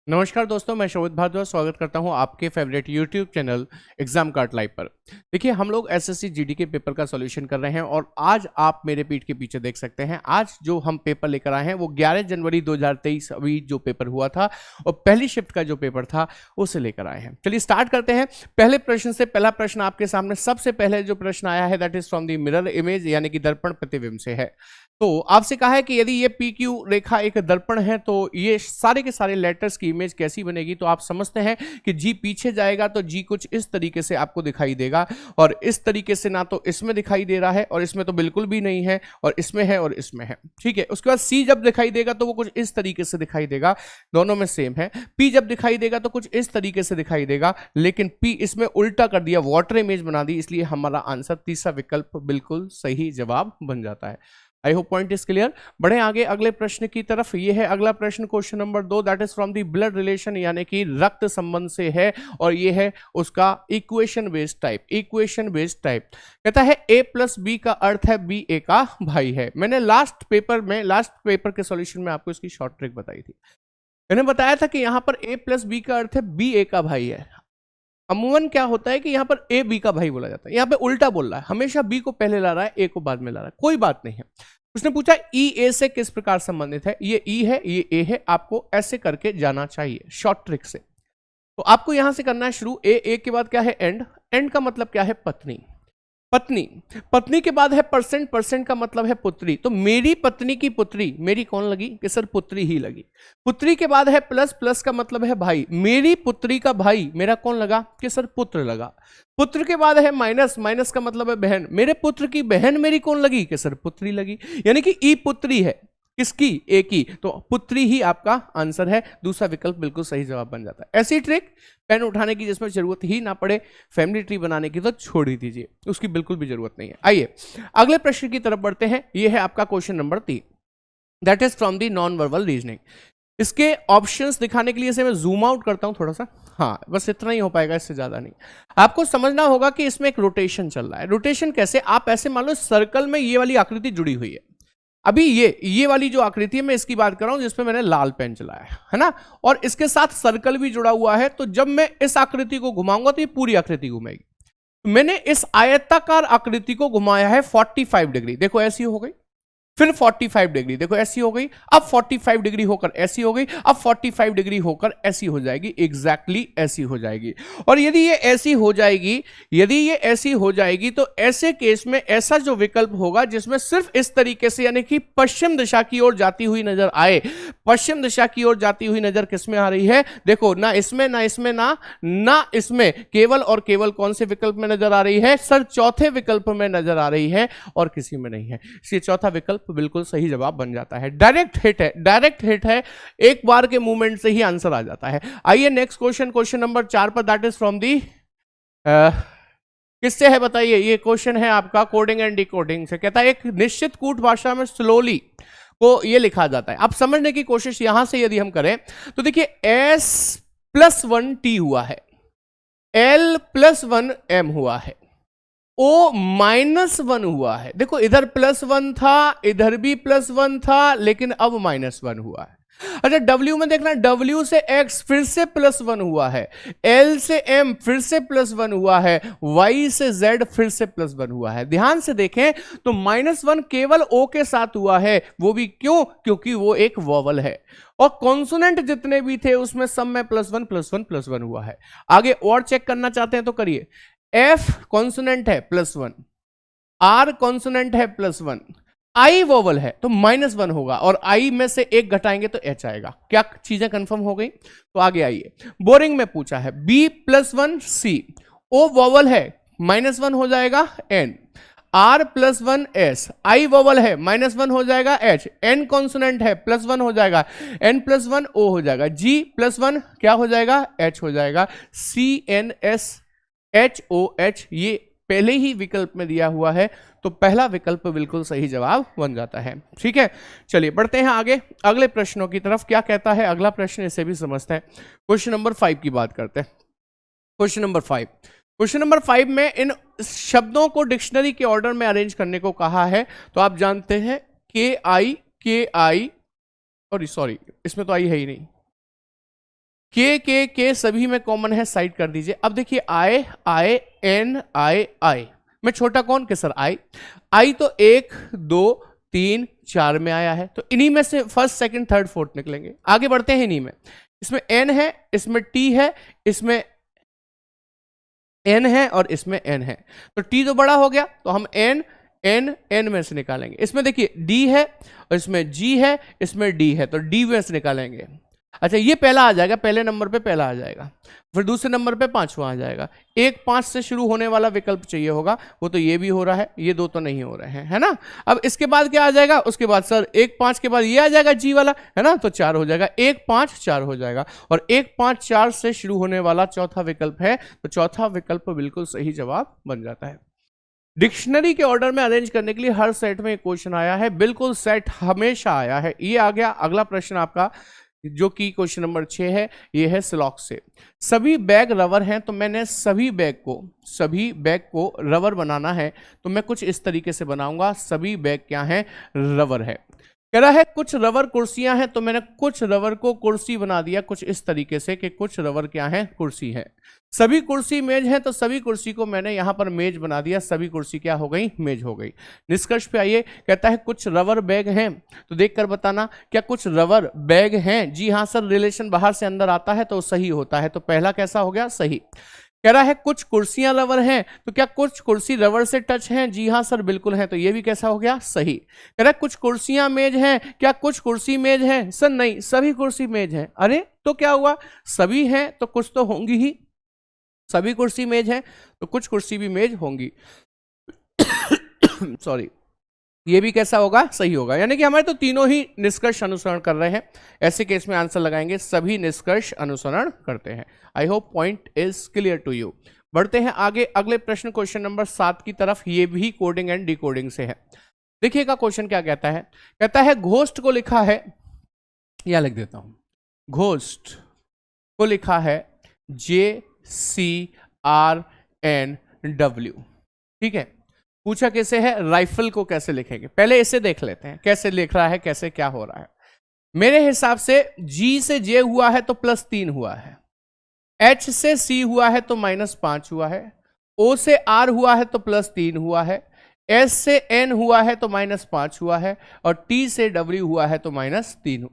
नमस्कार दोस्तों, मैं शोभित भारद्वाज स्वागत करता हूं आपके favourite YouTube channel exam card live पर। देखिए, हम लोग एसएससी जीडी के पेपर का सॉल्यूशन कर रहे हैं और आज आप मेरे पीठ के पीछे देख सकते हैं। आज जो हम पेपर लेकर आए हैं वो 11 जनवरी 2023 अभी जो पेपर हुआ था और पहली शिफ्ट का जो पेपर था उसे लेकर आए हैं। चलिए स्टार्ट करते हैं पहले प्रश्न से। पहला प्रश्न आपके सामने सबसे पहले जो प्रश्न आया है that is from the mirror image, यानी कि दर्पण प्रतिबिंब से है। तो आपसे कहा है कि यदि ये पी क्यू रेखा एक दर्पण है तो ये सारे के सारे लेटर्स की इमेज कैसी बनेगी। तो आप समझते हैं कि जी पीछे जाएगा तो जी कुछ इस तरीके से आपको दिखाई देगा, और इस तरीके से ना तो इसमें दिखाई दे रहा है और इसमें तो बिल्कुल भी नहीं है, और इसमें है और इसमें है। ठीक है, उसके बाद सी जब दिखाई देगा तो वो कुछ इस तरीके से दिखाई देगा, दोनों में सेम है। पी जब दिखाई देगा तो कुछ इस तरीके से दिखाई देगा, लेकिन पी इसमें उल्टा कर दिया, वाटर इमेज बना दी, इसलिए हमारा आंसर तीसरा विकल्प बिल्कुल सही जवाब बन जाता है। आई होप पॉइंट इज क्लियर। बढ़े आगे अगले प्रश्न की तरफ। ये है अगला प्रश्न, question number 2, that is from the blood relation, यानी कि रक्त संबंध से है, और ये है उसका equation based type. Equation based type कहता है a प्लस बी का अर्थ है b a का भाई है। मैंने लास्ट पेपर के सॉल्यूशन में आपको इसकी शॉर्ट ट्रिक बताई थी। मैंने बताया था कि यहां पर a प्लस बी का अर्थ है b a का भाई है। अमूमन क्या होता है कि यहां पर ए बी का भाई बोला जाता है, यहां पे उल्टा बोल रहा है, हमेशा बी को पहले ला रहा है, ए को बाद में ला रहा है। कोई बात नहीं है। उसने पूछा ई ए से किस प्रकार संबंधित है। ये ई है, ये ए है, आपको ऐसे करके जाना चाहिए शॉर्ट ट्रिक से। तो आपको यहां से करना है शुरू। ए के बाद क्या है एंड, एंड का मतलब क्या है पत्नी, पत्नी, पत्नी के बाद है परसेंट, परसेंट का मतलब है पुत्री। तो मेरी पत्नी की पुत्री, मेरी कौन लगी कि सर पुत्री ही लगी। पुत्री के बाद है प्लस, प्लस का मतलब है भाई, मेरी पुत्री का भाई मेरा कौन लगा कि सर पुत्र लगा। पुत्र के बाद है माइनस, माइनस का मतलब है बहन, मेरे पुत्र की बहन मेरी कौन लगी कि सर पुत्री लगी। यानी कि ई पुत्री है, किसकी, ए की, तो पुत्री ही आपका आंसर है। दूसरा विकल्प बिल्कुल सही जवाब बन जाता है। ऐसी ट्रिक पेन उठाने की जिसमें जरूरत ही ना पड़े, फैमिली ट्री बनाने की तो छोड़ ही दीजिए, उसकी बिल्कुल भी जरूरत नहीं है। आइए अगले प्रश्न की तरफ बढ़ते हैं। यह है आपका question number 3, that is from the non verbal reasoning. इसके ऑप्शंस दिखाने के लिए से मैं जूम आउट करता हूं थोड़ा सा। हाँ, बस इतना ही हो पाएगा, इससे ज्यादा नहीं। आपको समझना होगा कि इसमें एक रोटेशन चल रहा है। रोटेशन कैसे, आप ऐसे मान लो सर्कल में ये वाली आकृति जुड़ी हुई है। अभी ये वाली जो आकृति है मैं इसकी बात कर रहा हूं जिसमें मैंने लाल पेन चलाया है ना, और इसके साथ सर्कल भी जुड़ा हुआ है। तो जब मैं इस आकृति को घुमाऊंगा तो ये पूरी आकृति घूमेगी। मैंने इस आयताकार आकृति को घुमाया है 45 डिग्री, देखो ऐसी हो गई, फिर 45 डिग्री, देखो ऐसी हो गई, अब 45 डिग्री होकर ऐसी हो गई, अब 45 डिग्री होकर ऐसी हो जाएगी, एग्जैक्टली ऐसी हो जाएगी। और यदि ये ऐसी हो जाएगी, यदि ये ऐसी हो जाएगी तो ऐसे केस में ऐसा जो विकल्प होगा जिसमें सिर्फ इस तरीके से, यानी कि पश्चिम दिशा की ओर जाती हुई नजर आए। पश्चिम दिशा की ओर जाती हुई नजर किसमें आ रही है, देखो ना इसमें, ना इसमें, ना इसमें, केवल और केवल कौन से विकल्प में नजर आ रही है सर, चौथे विकल्प में नजर आ रही है, और किसी में नहीं है। इसलिए चौथा विकल्प बिल्कुल सही जवाब बन जाता है। डायरेक्ट हिट है, डायरेक्ट हिट है, एक बार के मूवमेंट से ही आंसर आ जाता है। आइए नेक्स्ट क्वेश्चन, क्वेश्चन नंबर 4 पर, दैट इज फ्रॉम दी किससे है बताइए। ये क्वेश्चन है आपका कोडिंग एंड डिकोडिंग से। कहता है एक निश्चित कूट भाषा में स्लोली को ये लिखा जाता है। अब समझने की कोशिश यहां से यदि हम करें तो देखिए S+1 T हुआ है, L+1 M हुआ है, O-1 हुआ है। देखो इधर +1 था, इधर भी +1 था, लेकिन अब -1 हुआ है। अच्छा W में देखना, W से X फिर से +1 हुआ है, L से M फिर से +1 हुआ है, Y से Z फिर से +1 हुआ है। ध्यान से देखें तो -1 केवल O के साथ हुआ है, वो भी क्यों, क्योंकि वो एक वॉवल है। और कॉन्सोनेंट जितने भी थे उसमें सब में +1 +1 +1 हुआ है। आगे और चेक करना चाहते हैं तो करिए। F कॉन्सोनेंट है +1, R कॉन्सोनेंट है +1, I वोवल है तो -1 होगा, और I में से एक घटाएंगे तो H आएगा। क्या चीजें कंफर्म हो गई। तो आगे आइए, बोरिंग में पूछा है B+1 C, O वोवल है -1 हो जाएगा N, R+1 S, I vowel है -1 हो जाएगा H, N कॉन्सोनेंट है +1 हो जाएगा, N+1 O हो जाएगा, G+1 क्या हो जाएगा H हो जाएगा, CNSHOH ये पहले ही विकल्प में दिया हुआ है, तो पहला विकल्प बिल्कुल सही जवाब बन जाता है। ठीक है, चलिए बढ़ते हैं आगे अगले प्रश्नों की तरफ। क्या कहता है अगला प्रश्न, इसे भी समझते हैं। क्वेश्चन नंबर 5 की बात करते हैं। क्वेश्चन नंबर 5, क्वेश्चन नंबर 5 में इन शब्दों को डिक्शनरी के ऑर्डर में अरेंज करने को कहा है। तो आप जानते हैं के आई, और सॉरी इसमें तो आई है ही नहीं, के सभी में कॉमन है, साइड कर दीजिए। अब देखिए आई आई एन आई आई में छोटा कौन के सर आई तो 1 2 3 4 में आया है, तो इन्हीं में से फर्स्ट सेकंड थर्ड फोर्थ निकलेंगे। आगे बढ़ते हैं इन्हीं में, इसमें एन है, इसमें टी है, इसमें एन है और इसमें एन है, तो टी तो बड़ा हो गया तो हम एन एन एन में से निकालेंगे। इसमें देखिए डी है और इसमें जी है, इसमें डी है, तो डी में से निकालेंगे। अच्छा ये पहला आ जाएगा, पहले नंबर पे पहला आ जाएगा, फिर दूसरे नंबर पे पांचवा आ जाएगा। 1 5 से शुरू होने वाला विकल्प चाहिए होगा, वो तो ये भी हो रहा है, ये दो तो नहीं हो रहे हैं, है ना। अब इसके बाद क्या आ जाएगा, उसके बाद सर 1 5 के बाद ये आ जाएगा जी वाला, है ना, तो 4 हो जाएगा, 1 5 4 हो जाएगा। और 1 5 4 से शुरू होने वाला चौथा विकल्प है, तो चौथा विकल्प बिल्कुल सही जवाब बन जाता है। डिक्शनरी के ऑर्डर में अरेंज करने के लिए हर सेट में एक क्वेश्चन आया है, बिल्कुल सेट हमेशा आया है। ये आ गया अगला प्रश्न आपका, जो कि क्वेश्चन नंबर 6 है, ये है स्लॉक से। सभी बैग रबर हैं, तो मैंने सभी बैग को रबर बनाना है, तो मैं कुछ इस तरीके से बनाऊंगा। सभी बैग क्या हैं, रबर है। कह रहा है कुछ रबर कुर्सियां हैं, तो मैंने कुछ रबर को कुर्सी बना दिया कुछ इस तरीके से कि कुछ रबर क्या है, कुर्सी है। सभी कुर्सी मेज है, तो सभी कुर्सी को मैंने यहां पर मेज बना दिया, सभी कुर्सी क्या हो गई, मेज हो गई। निष्कर्ष पे आइए, कहता है कुछ रबर बैग हैं, तो देखकर बताना क्या कुछ रबर बैग हैं। जी हाँ सर, रिलेशन बाहर से अंदर आता है तो सही होता है, तो पहला कैसा हो गया, सही। कह रहा है कुछ कुर्सियां रबर हैं, तो क्या कुछ कुर्सी रबर से टच हैं। जी हाँ सर बिल्कुल है, तो ये भी कैसा हो गया, सही। कह रहा है कुछ कुर्सियां मेज हैं, क्या कुछ कुर्सी मेज हैं। सर नहीं, सभी कुर्सी मेज हैं। अरे तो क्या हुआ, सभी हैं तो कुछ तो होंगी ही, सभी कुर्सी मेज हैं तो कुछ कुर्सी भी मेज होंगी। सॉरी, ये भी कैसा होगा, सही होगा। यानी कि हमारे तो तीनों ही निष्कर्ष अनुसरण कर रहे हैं। ऐसे केस में आंसर लगाएंगे सभी निष्कर्ष अनुसरण करते हैं। I hope point is clear to you. बढ़ते हैं आगे अगले प्रश्न, क्वेश्चन नंबर 7 की तरफ। ये भी कोडिंग एंड डिकोडिंग से है। देखिएगा क्वेश्चन क्या कहता है, कहता है घोस्ट को लिखा है, या लिख देता हूं, घोस्ट को लिखा है JCRNW, ठीक है। पूछा कैसे है, राइफल को कैसे लिखेंगे, पहले इसे देख लेते हैं कैसे लिख रहा है, कैसे क्या हो रहा है। मेरे हिसाब से G से J हुआ है तो +3 हुआ है, H से C हुआ है तो -5 हुआ है, O से R हुआ है तो +3 हुआ है, S से N हुआ है तो -5 हुआ है, और T से W हुआ है तो +3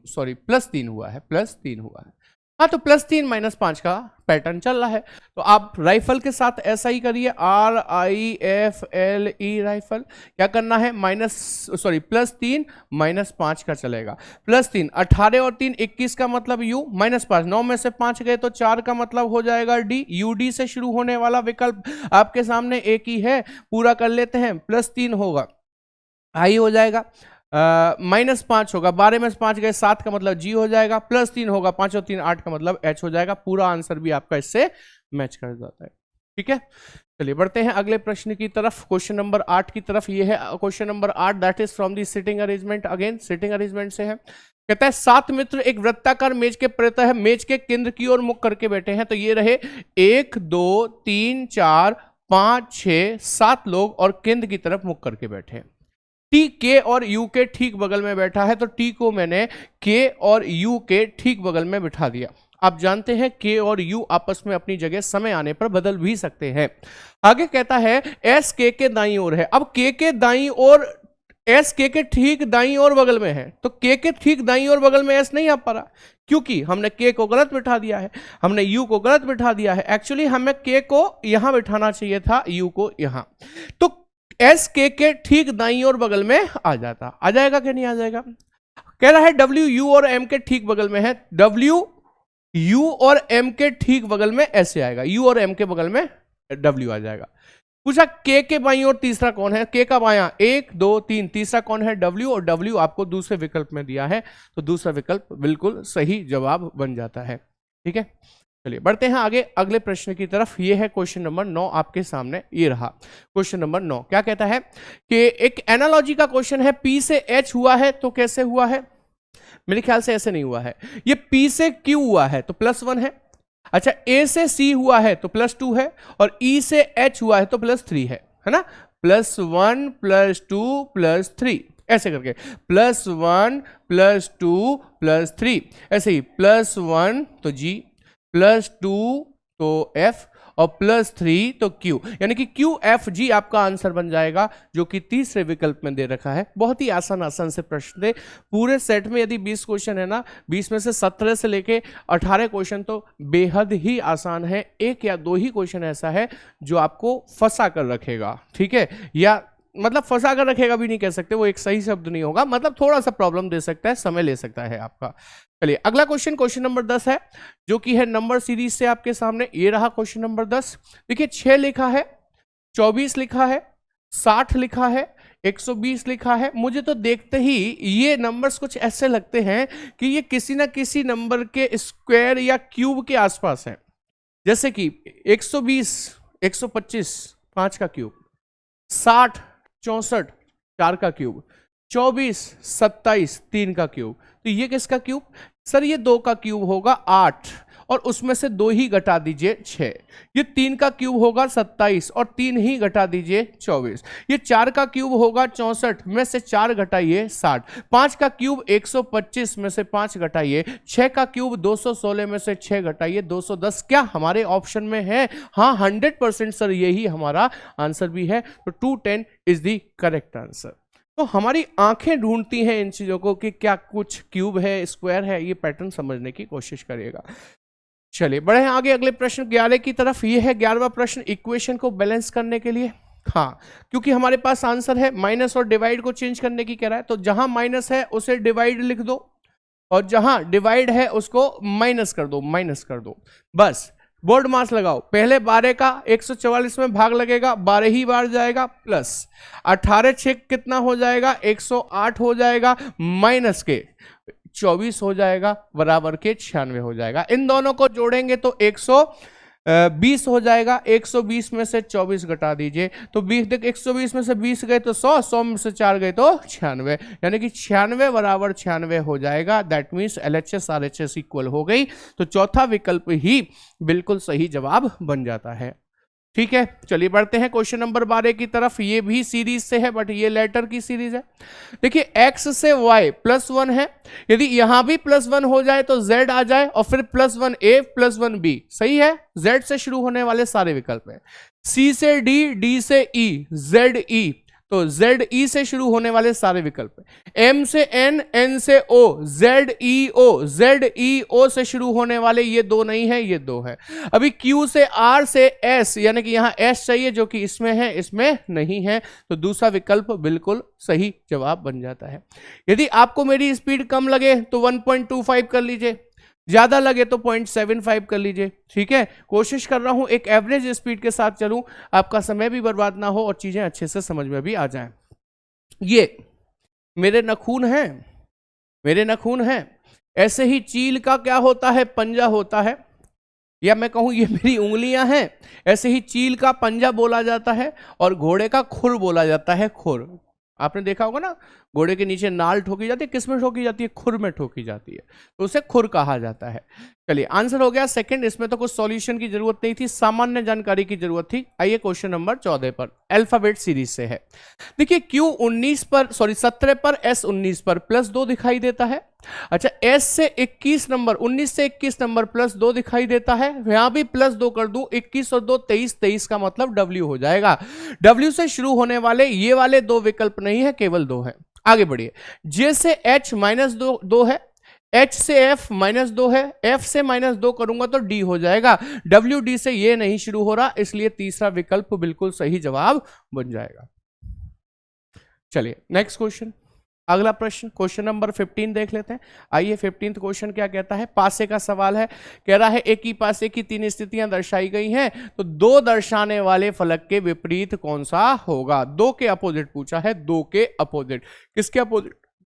हुआ है, +3 हुआ है। हाँ, तो +3 -5 का पैटर्न चल रहा है, तो आप राइफल के साथ ऐसा ही करिए, RIFLE राइफल। क्या करना है, +3 -5 का चलेगा। +3 18 और 3 21 का मतलब U, -5 9 में से 5 गए तो 4 का मतलब हो जाएगा D। UD से शुरू होने वाला विकल्प आपके सामने एक ही है, पूरा कर लेते हैं। +3 होगा, I हो जाएगा, -5 होगा, 12 में से 5 गए 7 का मतलब G हो जाएगा, +3 होगा, 5 और 3 8 का मतलब H हो जाएगा। पूरा आंसर भी आपका इससे मैच कर जाता है, ठीक है। चलिए बढ़ते हैं अगले प्रश्न की तरफ, क्वेश्चन नंबर 8 की तरफ। ये है question number 8, that is from the sitting arrangement. Again sitting arrangement से है। कहता है 7 मित्र एक वृत्ताकार मेज के प्रतः मेज के केंद्र की ओर मुख करके बैठे हैं, तो ये रहे 1 2 3 4 5 6 7 लोग और केंद्र की तरफ मुख करके बैठे हैं। टी के और यू के ठीक बगल में बैठा है, तो टी को मैंने के और यू के ठीक बगल में बिठा दिया। आप जानते हैं के और यू आपस में अपनी जगह समय आने पर बदल भी सकते हैं। आगे कहता है एस के दाईं ओर है। अब के दाईं ओर, एस के ठीक दाईं ओर बगल में है, तो के ठीक दाईं ओर बगल में एस नहीं आ पा रहा, क्योंकि हमने के को गलत बिठा दिया है, हमने यू को गलत बिठा दिया है। एक्चुअली हमें के को यहां बिठाना चाहिए था, यू को यहां, तो एस के ठीक दाईं ओर बगल में आ जाता। आ जाएगा कि नहीं आ जाएगा। कह रहा है डब्ल्यू यू और एम के ठीक बगल में है, डब्ल्यू यू और एम के ठीक बगल में ऐसे आएगा, यू और एम के बगल में डब्ल्यू आ जाएगा। पूछा के बाईं ओर तीसरा कौन है, के का बायां 1 2 3, तीसरा कौन है, डब्ल्यू, और डब्ल्यू आपको दूसरे विकल्प में दिया है, तो दूसरा विकल्प बिल्कुल सही जवाब बन जाता है, ठीक है। चलिए बढ़ते हैं आगे अगले प्रश्न की तरफ। ये है क्वेश्चन नंबर 9 आपके सामने, ये रहा क्वेश्चन नंबर 9। क्या कहता है कि एक एनालॉजी का क्वेश्चन है, P से H हुआ है तो कैसे हुआ है, मेरे ख्याल से ऐसे नहीं हुआ है। ये P से Q हुआ है तो +1 है। अच्छा, A से C हुआ है तो +2 है, और E से H हुआ है तो +3 है ना, +1 +2 +3 ऐसे करके, +1 +2 +3 ऐसे ही, +1 तो G +2 तो F और +3 तो Q, यानी कि QFG आपका आंसर बन जाएगा, जो कि तीसरे विकल्प में दे रखा है। बहुत ही आसान से प्रश्न थे। पूरे सेट में यदि 20 क्वेश्चन है ना, 20 में से 17 से लेके 18 क्वेश्चन तो बेहद ही आसान है। एक या दो ही क्वेश्चन ऐसा है जो आपको फंसा कर रखेगा, ठीक है, या मतलब फंसा कर रखेगा भी नहीं कह सकते, वो एक सही शब्द नहीं होगा, मतलब थोड़ा सा प्रॉब्लम दे सकता है, समय ले सकता है आपका। चलिए अगला क्वेश्चन, क्वेश्चन नंबर 10 है, जो कि है नंबर सीरीज से आपके सामने। ये रहा क्वेश्चन नंबर 10। देखिए 6 लिखा है, 24 लिखा है, 60 लिखा है, 120 लिखा है। मुझे तो देखते ही ये नंबर्स कुछ ऐसे लगते हैं कि ये किसी ना किसी नंबर के स्क्वायर या क्यूब के आसपास है। जैसे कि 120, 125 5 का क्यूब, 60 64 4 का क्यूब, 24 27 3 का क्यूब। तो ये किसका क्यूब? सर ये 2 का क्यूब होगा 8, और उसमें से 2 ही घटा दीजिए 6। ये 3 का क्यूब होगा 27 और 3 ही घटा दीजिए 24। ये 4 का क्यूब होगा 64 में से 4 घटाइए 60। 5 का क्यूब 125 में से 5 घटाइए। 6 का क्यूब 216 में से 6 घटाइए 210। क्या हमारे ऑप्शन में है? हाँ 100% सर यही हमारा आंसर भी है। तो 210 इज द करेक्ट आंसर। तो हमारी आंखें ढूंढती हैं इन चीजों को कि क्या कुछ क्यूब है, स्क्वायर है, ये पैटर्न समझने की कोशिश करिएगा। चलिए बढ़े हैं आगे अगले प्रश्न 11 की तरफ। ये है 11वां प्रश्न, इक्वेशन को बैलेंस करने के लिए। हाँ, क्योंकि हमारे पास आंसर है, माइनस और डिवाइड को चेंज करने की कह रहा है, तो जहां माइनस है उसे डिवाइड लिख दो, और जहां डिवाइड है उसको माइनस कर दो, माइनस कर दो, बस। बोर्ड मास लगाओ। पहले 12 का 144 में भाग लगेगा, 12 ही बार जाएगा, प्लस 18 छेक कितना हो जाएगा? 108 हो जाएगा, माइनस के 24 हो जाएगा, बराबर के 96 हो जाएगा। इन दोनों को जोड़ेंगे तो 120 हो जाएगा। 120 में से 24 घटा दीजिए तो 120 में से 20 गए तो 100, 100 में से 4 गए तो 96, यानी कि 96 बराबर 96 हो जाएगा। That means LHS RHS equal हो गई। तो चौथा विकल्प ही बिल्कुल सही जवाब बन जाता है। ठीक है, चलिए बढ़ते हैं क्वेश्चन नंबर 12 की तरफ। ये भी सीरीज से है, बट ये लेटर की सीरीज है। देखिए x से y +1 है, यदि यहां भी +1 हो जाए तो z आ जाए, और फिर +1a +1b, सही है। z से शुरू होने वाले सारे विकल्प हैं। c से d, d से e, z e, तो ZE से शुरू होने वाले सारे विकल्प हैं। M से N, N से O, ZEO, ZEO से शुरू होने वाले ये 2 नहीं है, ये 2 है। अभी Q से R से S, यानी कि यहां S चाहिए जो कि इसमें है, इसमें नहीं है, तो दूसरा विकल्प बिल्कुल सही जवाब बन जाता है। यदि आपको मेरी स्पीड कम लगे तो 1.25 कर लीजिए, ज्यादा लगे तो 0.75 कर लीजिए। ठीक है, कोशिश कर रहा हूं एक एवरेज स्पीड के साथ चलूं, आपका समय भी बर्बाद ना हो और चीजें अच्छे से समझ में भी आ जाएं। ये मेरे नाखून हैं, मेरे नाखून हैं। ऐसे ही चील का क्या होता है? पंजा होता है, या मैं कहूं ये मेरी उंगलियां हैं। ऐसे ही चील का पंजा बोला जाता है और घोड़े का खुर बोला जाता है। खुर आपने देखा होगा ना, घोड़े के नीचे नाल ठोकी जाती है, किस में ठोकी जाती है? खुर में ठोकी जाती है, तो उसे खुर कहा जाता है। चलिए आंसर हो गया सेकंड। इसमें तो कुछ सॉल्यूशन की जरूरत नहीं थी, सामान्य जानकारी की जरूरत थी। आइए क्वेश्चन नंबर 14 पर, अल्फाबेट सीरीज से है। देखिए Q 17 पर S 19 पर +2 दिखाई देता है। अच्छा, S से 21 नंबर, 19 से 21 नंबर +2 दिखाई देता है। यहां भी +2 कर दूं, 21 और 2 23, 23 का मतलब W हो जाएगा। W से शुरू होने वाले ये वाले 2 विकल्प नहीं है, केवल 2 है। आगे बढ़िए। J से H -2 है, H से F -2 है, F से -2 करूंगा तो D हो जाएगा। W D से ये नहीं शुरू हो रहा, इसलिए तीसरा विकल्प बिल्कुल सही जवाब बन जाएगा। चलिए नेक्स्ट क्वेश्चन, अगला प्रश्न, क्वेश्चन नंबर 15 देख लेते हैं। आइए 15th क्वेश्चन क्या कहता है? पासे का सवाल है। कह रहा है एक ही पासे की 3 स्थितियां दर्शाई गई हैं, तो 2 दर्शाने वाले फलक के विपरीत कौन सा होगा? 2 के अपोजिट पूछा है, 2 के अपोजिट। किसके अपोजिट?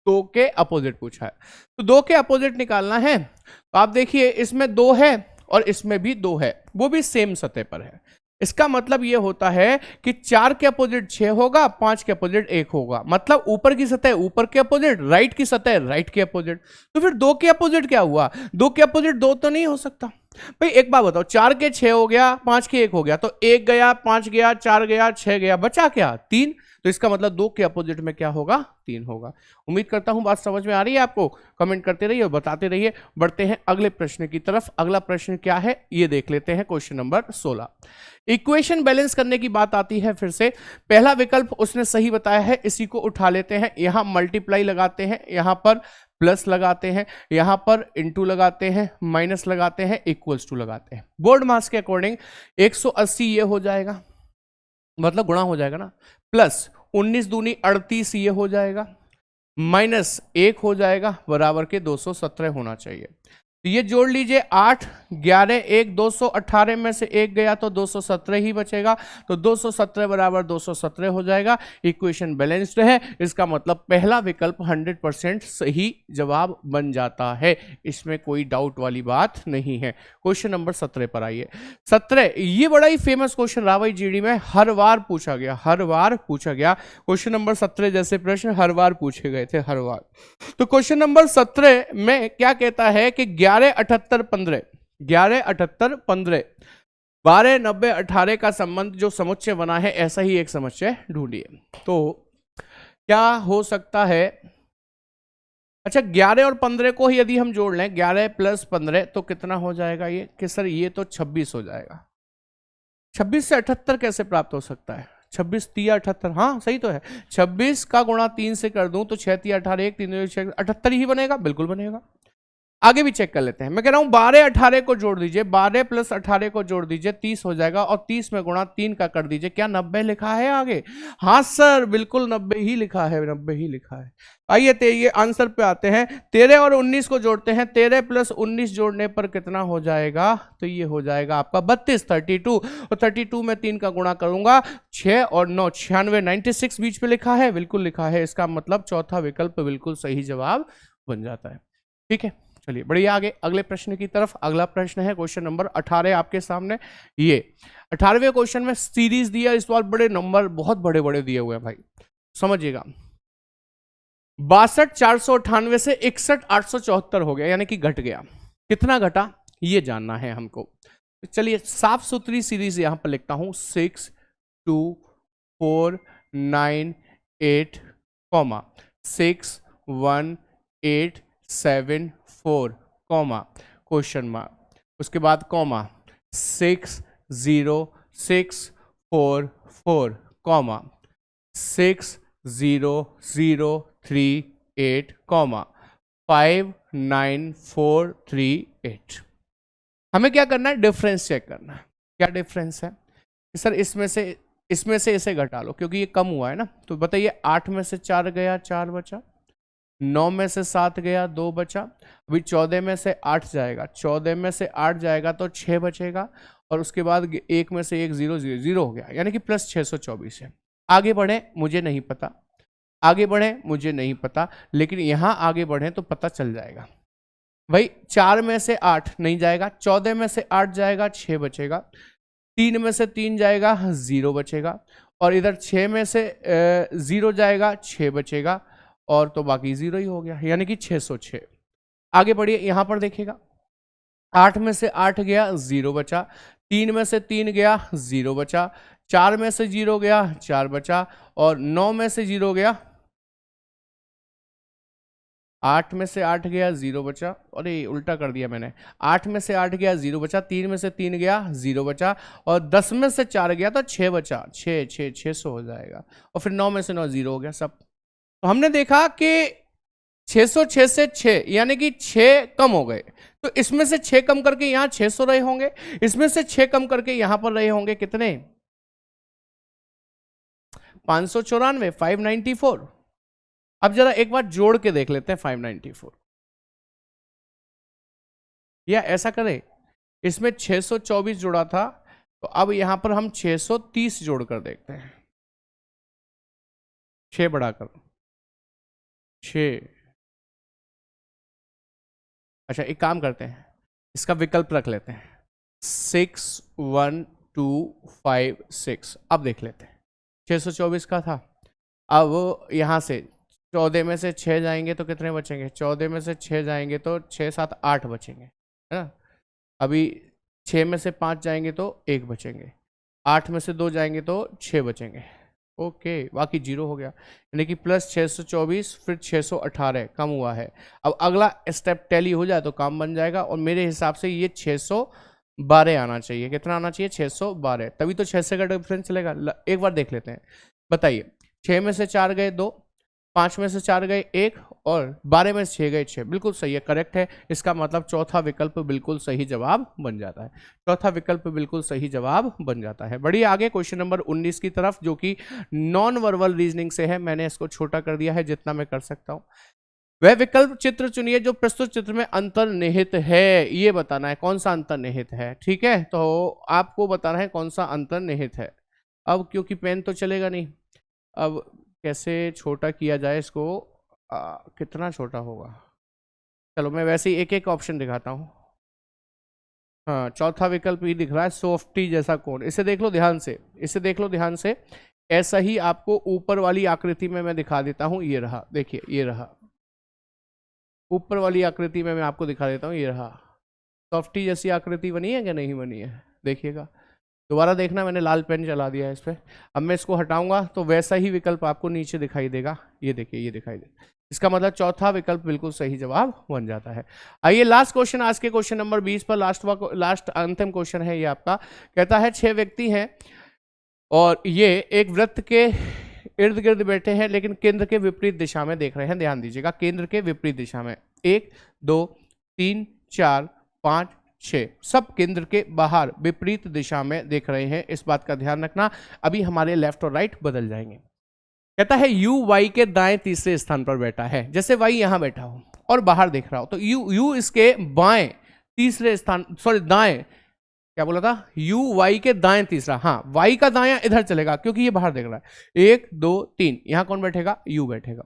2 के अपोजिट पूछा है, तो 2 के अपोजिट निकालना है। तो आप देखिए इसमें 2 है और इसमें भी 2 है, वो भी सेम सतह पर है। इसका मतलब यह होता है कि 4 के अपोजिट 6 होगा, 5 के अपोजिट 1 होगा। मतलब ऊपर की सतह ऊपर के अपोजिट, राइट की सतह राइट के अपोजिट। तो फिर 2 के अपोजिट क्या हुआ? 2 के अपोजिट 2 तो नहीं हो सकता भाई। एक बात बताओ, 4 के 6 हो गया, 5 के 1 हो गया, तो 1 गया, 5 गया, 4 गया, 6 गया, बचा क्या? 3। तो इसका मतलब 2 के अपोजिट में क्या होगा, 3 होगा। उम्मीद करता हूं बात समझ में आ रही है आपको। कमेंट करते रहिए और बताते रहिए। बढ़ते हैं अगले प्रश्न की तरफ। अगला प्रश्न क्या है ये देख लेते हैं। Question number 16। इक्वेशन बैलेंस करने की बात आती है फिर से। पहला विकल्प उसने सही बताया है, इसी को उठा लेते हैं। यहां मल्टीप्लाई लगाते हैं, यहां पर प्लस लगाते हैं, यहां पर इंटू लगाते हैं, माइनस लगाते हैं, इक्वल्स टू लगाते हैं। बोर्ड मास के अकॉर्डिंग 180 ये हो जाएगा, मतलब गुणा हो जाएगा ना, प्लस 19 दूनी 38 ये हो जाएगा, माइनस 1 हो जाएगा, बराबर के 217 होना चाहिए। तो ये जोड़ लीजिए, 8 11 1 218 में से 1 गया तो 217 ही बचेगा, तो 217 बराबर 217 हो जाएगा। इक्वेशन बैलेंस्ड है, इसका मतलब पहला विकल्प 100% सही जवाब बन जाता है। इसमें कोई डाउट वाली बात नहीं है। क्वेश्चन नंबर 17 पर आइए। 17 ये बड़ा ही फेमस क्वेश्चन रहा भाई, जीडी में हर बार पूछा गया, हर बार पूछा गया। क्वेश्चन नंबर 17 जैसे प्रश्न हर बार पूछे गए थे, हर बार। तो क्वेश्चन नंबर 17 में क्या कहता है कि 11 78 15 11 78 15 12 90 18 का संबंध जो समुच्चय बना है, ऐसा ही एक समुच्चय ढूंढिए। तो क्या हो सकता है, अच्छा 11 और 15 को ही यदि हम जोड़ लें, 11 प्लस 15 तो कितना हो जाएगा ये, कि सर ये तो 26 हो जाएगा। 26 से 78 कैसे प्राप्त हो सकता है? 26 तिया 78, हाँ सही तो है। 26 का गुणा 3 से कर दूं तो 6 तिया 18 1 3 78 ही बनेगा, बिल्कुल बनेगा। आगे भी चेक कर लेते हैं। मैं कह रहा हूं 12 18 को जोड़ दीजिए, 12 प्लस 18 को जोड़ दीजिए, 30 हो जाएगा, और 30 में गुणा 3 का कर दीजिए। क्या 90 लिखा है आगे? हाँ सर बिल्कुल 90 ही लिखा है, 90 ही लिखा है। आइए ये आंसर पे आते हैं। 13 और 19 को जोड़ते हैं, 13 प्लस 19 जोड़ने पर कितना हो जाएगा? तो ये हो जाएगा आपका 32 32, और 32 में 3 का गुणा करूंगा, 6 और 9 96 96 बीच में लिखा है, बिल्कुल लिखा है। इसका मतलब चौथा विकल्प बिल्कुल सही जवाब बन जाता है। ठीक है, चलिए बढ़िए आगे अगले प्रश्न की तरफ। अगला प्रश्न है क्वेश्चन नंबर 18 आपके सामने। ये 18वें क्वेश्चन में सीरीज दिया, इस बार बड़े नंबर बहुत बड़े बड़े दिए हुए हैं भाई, समझिएगा। 62 498 से 61 874 हो गया, यानी कि घट गया। कितना घटा ये जानना है हमको। चलिए साफ सुथरी सीरीज यहां पर लिखता हूं, 6 2 4 9 8 6 1 8 7 4 क्वेश्चन मार्क, उसके बाद कॉमा 6 0 6 4 4 6 0 0 3 8 5 9 4 3 8। हमें क्या करना है? डिफरेंस चेक करना है। क्या डिफरेंस है सर? इसमें से इसे घटा लो, क्योंकि ये कम हुआ है ना। तो बताइए 8 में से 4 गया, 4 बचा। 9 में से 7 गया, 2 बचा। अभी 14 में से 8 जाएगा, 14 में से 8 जाएगा तो 6 बचेगा, और उसके बाद 1 में से 1 0 0 0 हो गया, यानी कि प्लस 624 है। आगे बढ़े मुझे नहीं पता, आगे बढ़े मुझे नहीं पता, लेकिन यहां आगे बढ़े तो पता चल जाएगा भाई। 4 में से 8 नहीं जाएगा, 14 में से 8 जाएगा, 6 बचेगा। 3 में से 3 जाएगा, 0 बचेगा, और इधर 6 में से 0 जाएगा, 6 बचेगा, और तो बाकी 0 ही हो गया, यानी कि 606। आगे बढ़िए, यहां पर देखिएगा 8 में से 8 गया, 0 बचा। 3 में से 3 गया, 0 बचा। 4 में से 0 गया, 4 बचा, और 9 में से 0 गया, 8 में से 8 गया, 0 बचा। अरे उल्टा कर दिया मैंने, 8 में से 8 गया, 0 बचा। 3 में से 3 गया, 0 बचा, और 10 में से 4 गया तो 6 बचा। 600 हो जाएगा, और फिर 9 में से 9 0 हो गया सब। तो हमने देखा कि 606 से 6, यानी कि 6 कम हो गए। तो इसमें से 6 कम करके यहां 600 रहे होंगे, इसमें से 6 कम करके यहां पर रहे होंगे कितने? 594, 594। अब जरा एक बार जोड़ के देख लेते हैं 594, या ऐसा करें, इसमें 624 जोड़ा था, तो अब यहां पर हम 630 जोड़कर देखते हैं। 6 बढ़ाकर 6। अच्छा एक काम करते हैं, इसका विकल्प रख लेते हैं, 6 1 2 5 6। अब देख लेते हैं, 624 का था। अब यहां से 14 में से 6 जाएंगे तो कितने बचेंगे? 14 में से 6 जाएंगे तो 6 7 8 बचेंगे, है ना। अभी 6 में से 5 जाएंगे तो 1 बचेंगे। 8 में से 2 जाएंगे तो 6 बचेंगे। ओके, बाकी जीरो हो गया, यानी कि प्लस 624 फिर 618 कम हुआ है। अब अगला स्टेप टैली हो जाए तो काम बन जाएगा, और मेरे हिसाब से ये 612 आना चाहिए। कितना आना चाहिए? 612, तभी तो 6 से का डिफरेंस चलेगा। एक बार देख लेते हैं, बताइए। 6 में से 4 गए 2, 5 में से 4 गए 1, और 12 में से 6 गए 6। बिल्कुल सही है, करेक्ट है। इसका मतलब चौथा विकल्प बिल्कुल सही जवाब बन जाता है। चौथा विकल्प बिल्कुल सही जवाब बन जाता है। बढ़िए आगे क्वेश्चन नंबर 19 की तरफ, जो कि नॉन वर्बल रीजनिंग से है। मैंने इसको छोटा कर दिया है जितना मैं कर सकता हूं। वह विकल्प चित्र चुनिए जो प्रस्तुत चित्र में अंतर्निहित है। ये बताना है कौन सा अंतर्निहित है। ठीक है, तो आपको बताना है कौन सा अंतर्निहित है। अब क्योंकि पेन तो चलेगा नहीं, अब कैसे छोटा किया जाए इसको? कितना छोटा होगा? चलो मैं वैसे ही एक एक ऑप्शन दिखाता हूँ। हाँ, चौथा विकल्प ये दिख रहा है, सॉफ्टी जैसा कोण। इसे देख लो ध्यान से, इसे देख लो ध्यान से। ऐसा ही आपको ऊपर वाली आकृति में मैं दिखा देता हूँ। ये रहा, देखिए ये रहा ऊपर वाली आकृति में मैं आपको दिखा देता हूँ। ये रहा, सॉफ्टी जैसी आकृति बनी है क्या? नहीं बनी है, देखिएगा। दोबारा देखना, मैंने लाल पेन चला दिया है इस पर। अब मैं इसको हटाऊंगा तो वैसा ही विकल्प आपको नीचे दिखाई देगा। ये देखिए, ये दिखाई दे। इसका मतलब चौथा विकल्प बिल्कुल सही जवाब बन जाता है। आइए लास्ट क्वेश्चन, आज के क्वेश्चन नंबर 20 पर, लास्ट अंतिम क्वेश्चन है ये आपका। कहता है 6 व्यक्ति हैं और ये एक वृत्त के इर्द गिर्द बैठे हैं, लेकिन केंद्र के विपरीत दिशा में देख रहे हैं। ध्यान दीजिएगा, केंद्र के विपरीत दिशा में। 1 2 3 4 5 6, सब केंद्र के बाहर विपरीत दिशा में देख रहे हैं। इस बात का ध्यान रखना, अभी हमारे लेफ्ट और राइट बदल जाएंगे। कहता है यू वाई के दाएं तीसरे स्थान पर बैठा है। जैसे वाई यहां बैठा हो और बाहर देख रहा हो, तो यू इसके बाएं तीसरे स्थान, सॉरी दाएं, क्या बोला था? यू वाई के दाएं तीसरा। हाँ, वाई का दायां इधर चलेगा क्योंकि ये बाहर देख रहा है। 1 2 3, यहां कौन बैठेगा? यू बैठेगा।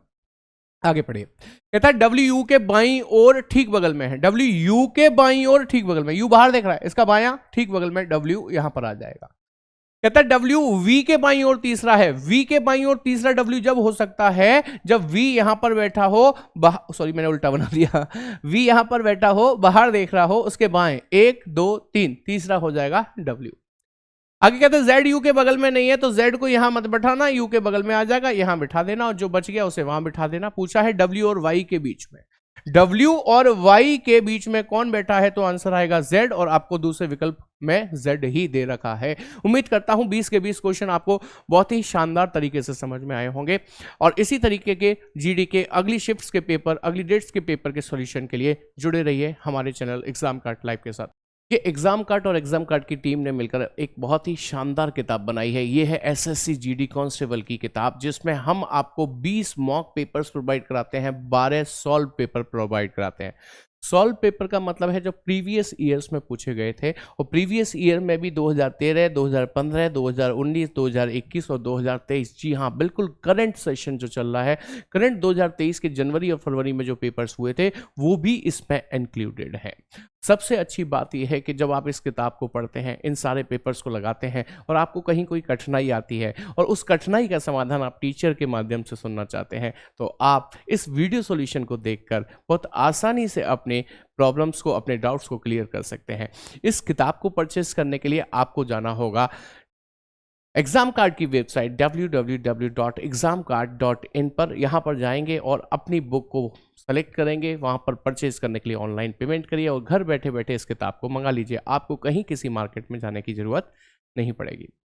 आगे पढ़िए, कहता है डब्ल्यू यू के बाईं ओर ठीक बगल में है। डब्ल्यू यू के बाईं ओर ठीक बगल में, यू बाहर देख रहा है, इसका बायां ठीक बगल में डब्ल्यू यहां पर आ जाएगा। कहता है डब्ल्यू वी के बाईं ओर तीसरा है। वी के बाईं ओर तीसरा डब्ल्यू जब हो सकता है जब वी यहां पर बैठा हो, सॉरी मैंने उल्टा बना दिया। वी यहां पर बैठा हो, बाहर देख रहा हो, उसके बाएं 1 2 3, तीसरा हो जाएगा डब्ल्यू। आगे कहते हैं जेड यू के बगल में नहीं है, तो जेड को यहां मत बैठाना, यू के बगल में आ जाएगा, यहां बिठा देना, और जो बच गया उसे वहां बिठा देना। पूछा है डब्ल्यू और वाई के बीच में, डब्ल्यू और वाई के बीच में कौन बैठा है? तो आंसर आएगा जेड, और आपको दूसरे विकल्प में जेड ही दे रखा है। उम्मीद करता हूं 20 के 20 क्वेश्चन आपको बहुत ही शानदार तरीके से समझ में आए होंगे, और इसी तरीके के जीडी के अगली शिफ्ट्स के पेपर, अगली डेट्स के पेपर के सॉल्यूशन के लिए जुड़े रहिए हमारे चैनल एग्जाम कार्ड लाइव के साथ। ये एग्जाम कार्ड और एग्जाम कार्ड की टीम ने मिलकर एक बहुत ही शानदार किताब बनाई है। ये है एसएससी जीडी कांस्टेबल की किताब, जिसमें हम आपको 20 मॉक पेपर्स प्रोवाइड कराते हैं, 12 सॉल्व पेपर प्रोवाइड कराते हैं। सॉल्व पेपर का मतलब है जो प्रीवियस ईयर्स में पूछे गए थे, और प्रीवियस ईयर में भी 2013, 2015, 2019, 2021 और 2023। जी हाँ, बिल्कुल करंट सेशन जो चल रहा है, करंट 2023 के जनवरी और फरवरी में जो पेपर्स हुए थे वो भी इसमें इंक्लूडेड है। सबसे अच्छी बात यह है कि जब आप इस किताब को पढ़ते हैं, इन सारे पेपर्स को लगाते हैं, और आपको कहीं कोई कठिनाई आती है और उस कठिनाई का समाधान आप टीचर के माध्यम से सुनना चाहते हैं, तो आप इस वीडियो सॉल्यूशन को देखकर बहुत आसानी से अपने प्रॉब्लम्स को, अपने डाउट्स को क्लियर कर सकते हैं। इस किताब को परचेस करने के लिए आपको जाना होगा एग्जाम कार्ड की वेबसाइट www.examcard.in पर। यहाँ पर जाएंगे और अपनी बुक को सेलेक्ट करेंगे, वहाँ पर परचेज करने के लिए ऑनलाइन पेमेंट करिए और घर बैठे बैठे इस किताब को मंगा लीजिए। आपको कहीं किसी मार्केट में जाने की ज़रूरत नहीं पड़ेगी।